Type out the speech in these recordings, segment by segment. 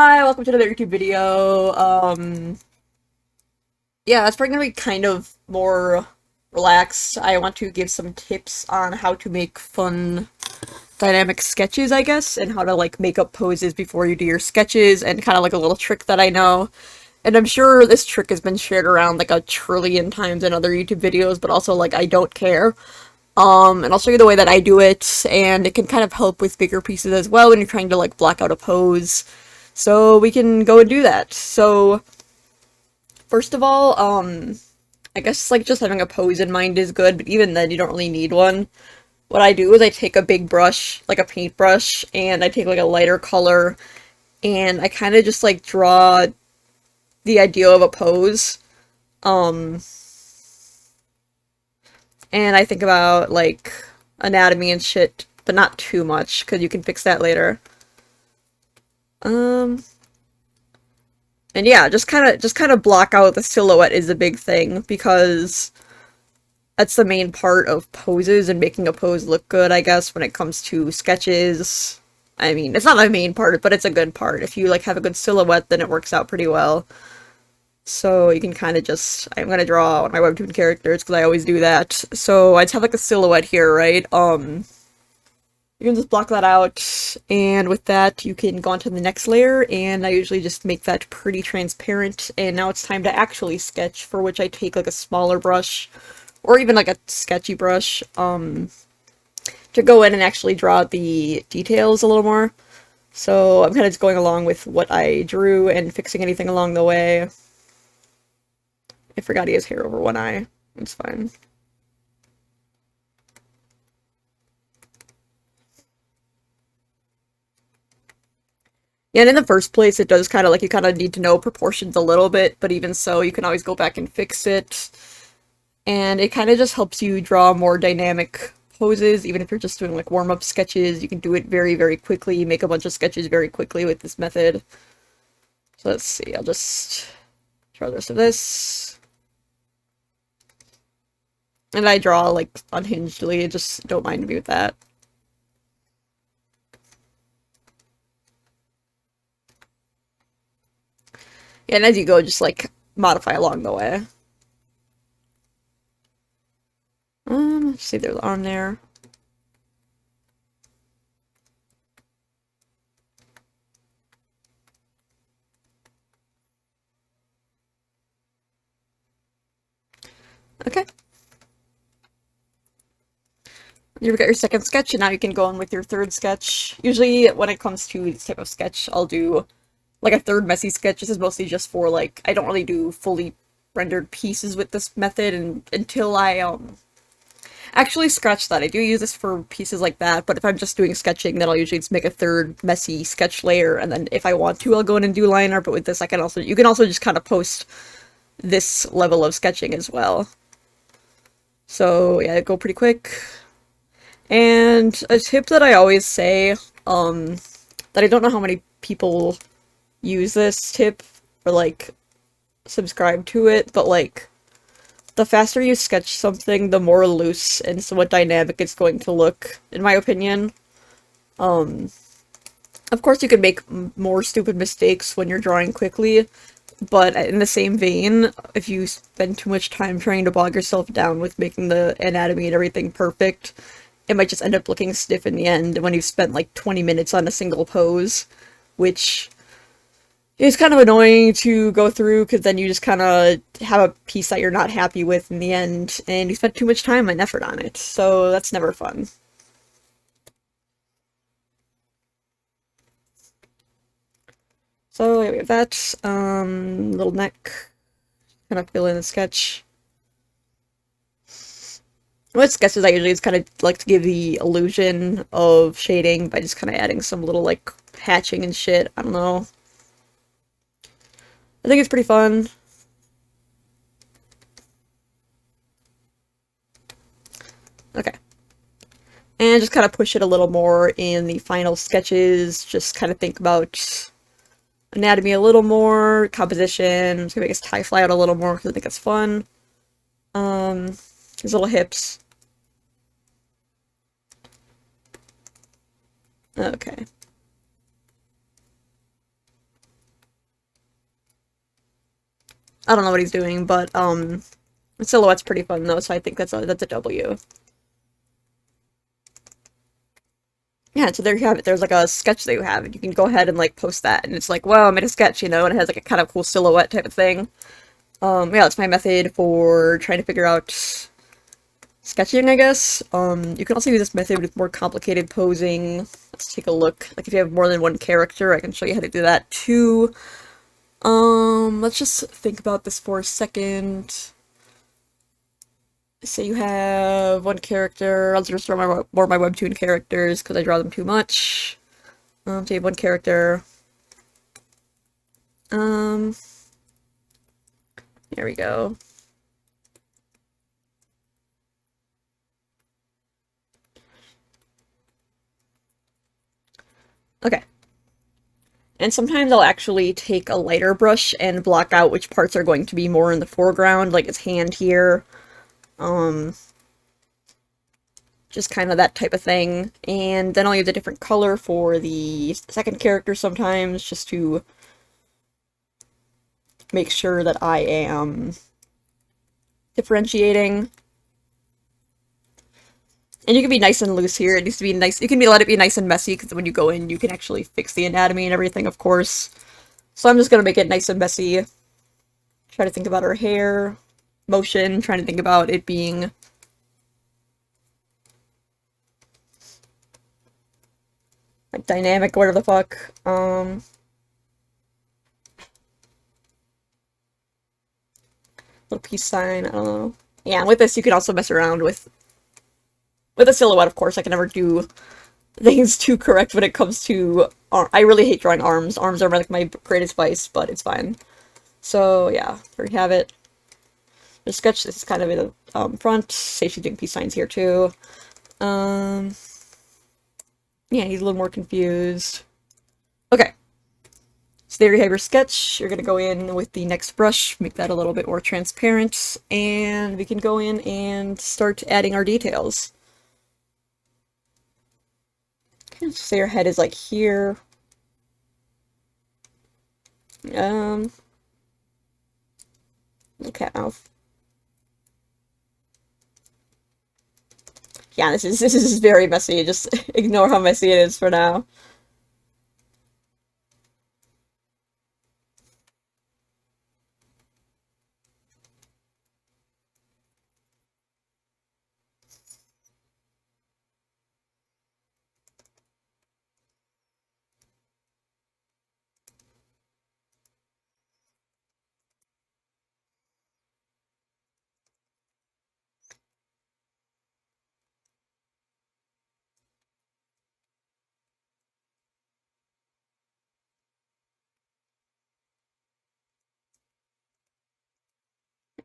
Hi, welcome to another YouTube video. Yeah, it's probably gonna be kind of more relaxed. I want to give some tips on how to make fun dynamic sketches, I guess, and how to like make up poses before you do your sketches, and kind of like a little trick that I know. And I'm sure this trick has been shared around like a trillion times in other YouTube videos, but also like I don't care. And I'll show you the way that I do it, and it can kind of help with bigger pieces as well when you're trying to like block out a pose. So we can go and do that. So first of all, I guess like just having a pose in mind is good, but even then you don't really need one. What I do is I take a big brush, like a paintbrush, and I take like a lighter color, and I kind of just like draw the idea of a pose. Um, and I think about like anatomy and shit, but not too much, because you can fix that later. Um, and yeah, just kind of block out the silhouette is a big thing, because that's the main part of poses and making a pose look good, I guess, when it comes to sketches. I mean, it's not the main part, but it's a good part. If you like have a good silhouette, then it works out pretty well. So you can kind of just, I'm gonna draw on my webtoon characters because I always do that. So I just have like a silhouette here, right? You can just block that out, and with that you can go on to the next layer, and I usually just make that pretty transparent, and now it's time to actually sketch, for which I take like a smaller brush, or even like a sketchy brush, to go in and actually draw the details a little more. So I'm kind of just going along with what I drew and fixing anything along the way. I forgot he has hair over one eye. It's fine. Yeah, and in the first place, it does kind of like you kind of need to know proportions a little bit, but even so, you can always go back and fix it. And it kind of just helps you draw more dynamic poses, even if you're just doing like warm-up sketches. You can do it very, very quickly, make a bunch of sketches very quickly with this method. So let's see, I'll just draw the rest of this. And I draw like unhingedly, just don't mind me with that. Yeah, and as you go, just like modify along the way. Let's see, there's on there. Okay. You've got your second sketch, and now you can go on with your third sketch. Usually, when it comes to this type of sketch, I'll do like a third messy sketch. This is mostly just for like, I don't really do fully rendered pieces with this method, and until I actually scratch that. I do use this for pieces like that, but if I'm just doing sketching, then I'll usually just make a third messy sketch layer, and then if I want to, I'll go in and do line art. But with this, you can also just kind of post this level of sketching as well. So yeah, go pretty quick. And a tip that I always say, that I don't know how many people use this tip or like subscribe to it, but like the faster you sketch something, the more loose and somewhat dynamic it's going to look, in my opinion. Of course you can make more stupid mistakes when you're drawing quickly, but in the same vein, if you spend too much time trying to bog yourself down with making the anatomy and everything perfect, it might just end up looking stiff in the end when you've spent like 20 minutes on a single pose, which is kind of annoying to go through, because then you just kind of have a piece that you're not happy with in the end, and you spent too much time and effort on it, so that's never fun. So yeah, we have that, little neck, kind of fill in the sketch. With sketches, I usually just kind of like to give the illusion of shading by just kind of adding some little like hatching and shit, I don't know. I think it's pretty fun. Okay. And just kind of push it a little more in the final sketches. Just kind of think about anatomy a little more, composition. Just gonna make his tie fly out a little more because I think it's fun. His little hips. Okay. I don't know what he's doing, but the silhouette's pretty fun though, so I think that's a W. Yeah, so there you have it. There's like a sketch that you have, and you can go ahead and like post that, and it's like, wow, I made a sketch, you know, and it has like a kind of cool silhouette type of thing. Yeah, that's my method for trying to figure out sketching, I guess. You can also use this method with more complicated posing. Let's take a look. Like if you have more than one character, I can show you how to do that too. Let's just think about this for a second. Say you have one character. I'll just draw more of my webtoon characters because I draw them too much. So you have one character. Um, There we go. Okay. And sometimes I'll actually take a lighter brush and block out which parts are going to be more in the foreground, like his hand here. Um, just kind of that type of thing. And then I'll use a different color for the second character sometimes, just to make sure that I am differentiating. And you can be nice and loose here. It needs to be nice. You can let it be nice and messy, because when you go in, you can actually fix the anatomy and everything, of course. So I'm just gonna make it nice and messy. Try to think about her hair, motion, trying to think about it being like dynamic, whatever the fuck. Little peace sign, I don't know. Yeah, and with this you can also mess around with a silhouette, of course. I can never do things too correct when it comes to I really hate drawing arms. Arms are like my greatest vice, but it's fine. So yeah, there you have it. The sketch, this is kind of in the front. Say she's doing peace signs here too. Yeah, he's a little more confused. Okay. So there you have your sketch. You're going to go in with the next brush, make that a little bit more transparent, and we can go in and start adding our details. Okay, so your head is like here. Little cat mouth. Yeah, this is very messy. Just ignore how messy it is for now.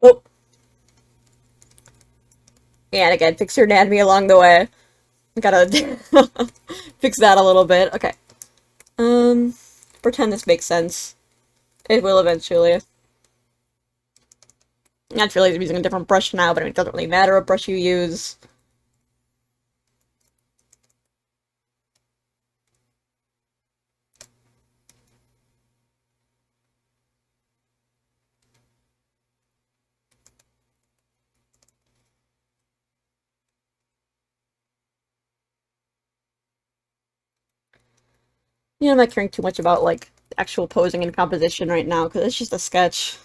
Oh, yeah, and again, fix your anatomy along the way. Gotta fix that a little bit. Okay. Um, Pretend this makes sense. It will eventually. Naturally, I'm using a different brush now, but it doesn't really matter what brush you use. Yeah, I'm not caring too much about, like, actual posing and composition right now, because it's just a sketch.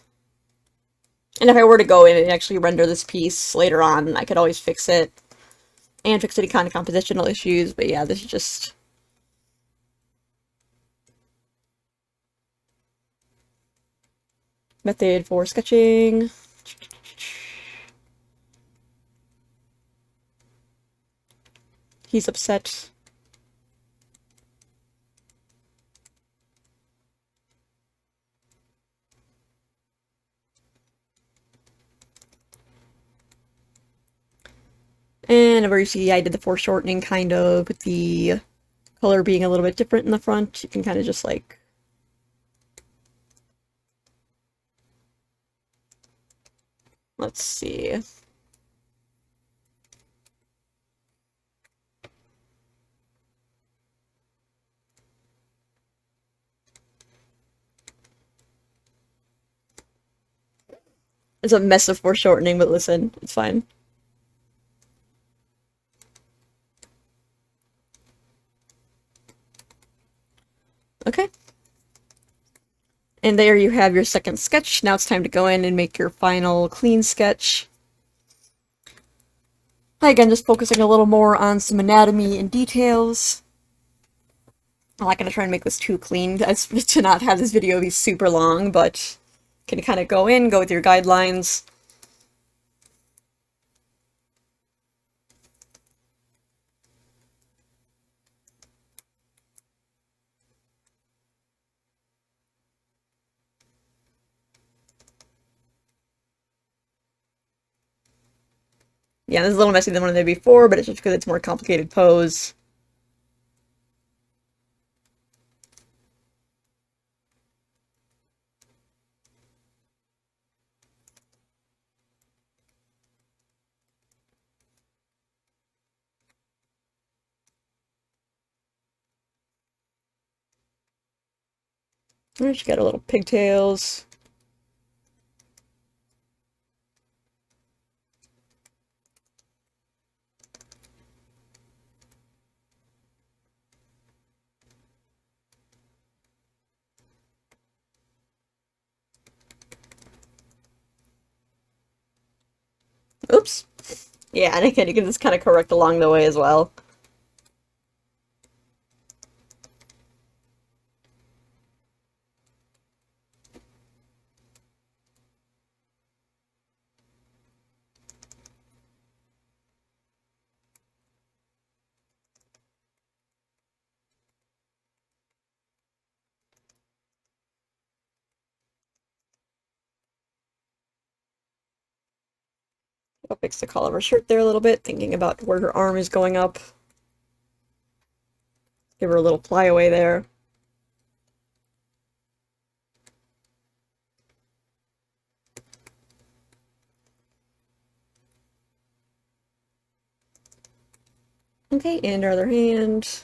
And if I were to go in and actually render this piece later on, I could always fix it. And fix any kind of compositional issues, but yeah, this is just... method for sketching. He's upset. And over you see I did the foreshortening kind of with the color being a little bit different in the front. You can kind of just like... let's see. It's a mess of foreshortening, but listen, it's fine. Okay. And there you have your second sketch. Now it's time to go in and make your final clean sketch. Again, just focusing a little more on some anatomy and details. I'm not going to try and make this too clean as to not have this video be super long, but can kind of go in, go with your guidelines. Yeah, this is a little messy than one I did before, but it's just because it's a more complicated pose. She got a little pigtails. Oops. Yeah, and again, you can just kind of correct along the way as well. I'll fix the collar of her shirt there a little bit, thinking about where her arm is going up. Give her a little flyaway there. Okay, and our other hand.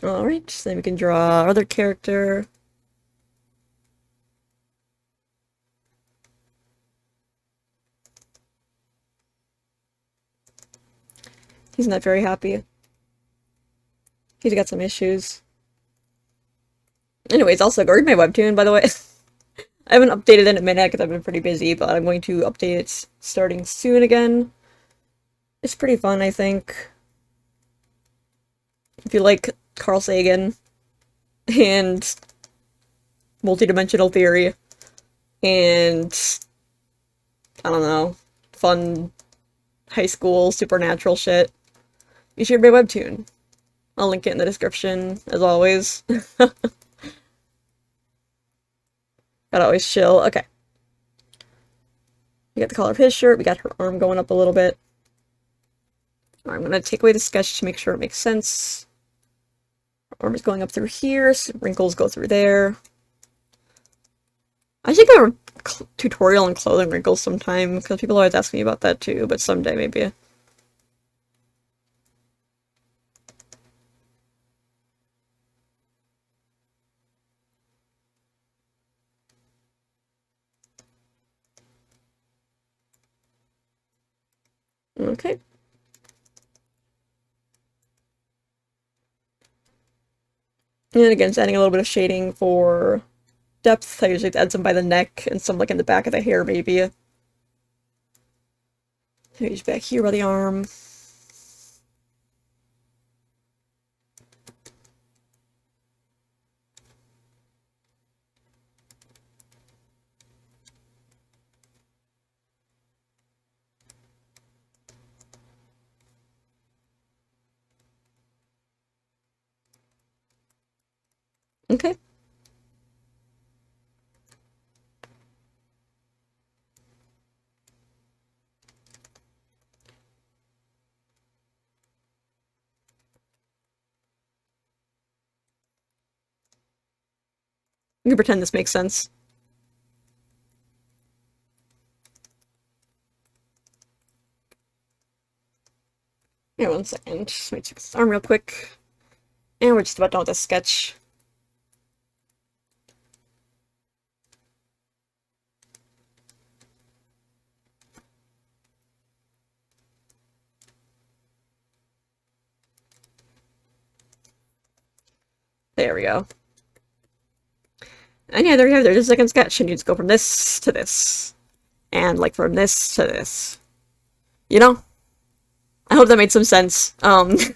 Alright, so then we can draw our other character. He's not very happy. He's got some issues. Anyways, also go read my webtoon, by the way. I haven't updated in a minute because I've been pretty busy, but I'm going to update it starting soon again. It's pretty fun, I think. If you like Carl Sagan and multidimensional theory and I don't know, fun high school supernatural shit, you should read my webtoon. I'll link it in the description, as always. Gotta always chill. Okay. We got the color of his shirt, we got her arm going up a little bit. Alright, I'm gonna take away the sketch to make sure it makes sense. Her arm is going up through here, so wrinkles go through there. I should get a tutorial on clothing wrinkles sometime, because people always ask me about that too, but someday maybe. Okay. And again, just adding a little bit of shading for depth. I usually add some by the neck and some like in the back of the hair, maybe. Maybe just back here by the arm. Okay. You can pretend this makes sense. Yeah, 1 second. Just let me check this arm real quick. And we're just about done with this sketch. There we go. And yeah, there you have it. There's a second sketch, and you just go from this to this. And like from this to this. You know? I hope that made some sense. Then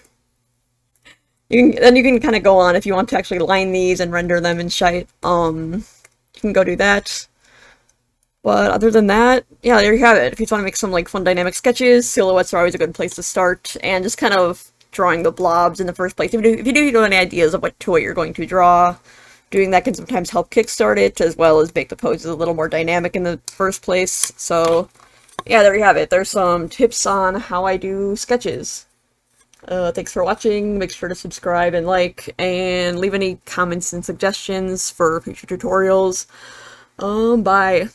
you can kind of go on if you want to actually line these and render them in shite. You can go do that. But other than that, yeah, there you have it. If you just want to make some like fun dynamic sketches, silhouettes are always a good place to start, and just kind of drawing the blobs in the first place. If you do have any ideas of what you're going to draw, doing that can sometimes help kickstart it, as well as make the poses a little more dynamic in the first place. So, yeah, there you have it. There's some tips on how I do sketches. Thanks for watching. Make sure to subscribe and like, and leave any comments and suggestions for future tutorials. Bye.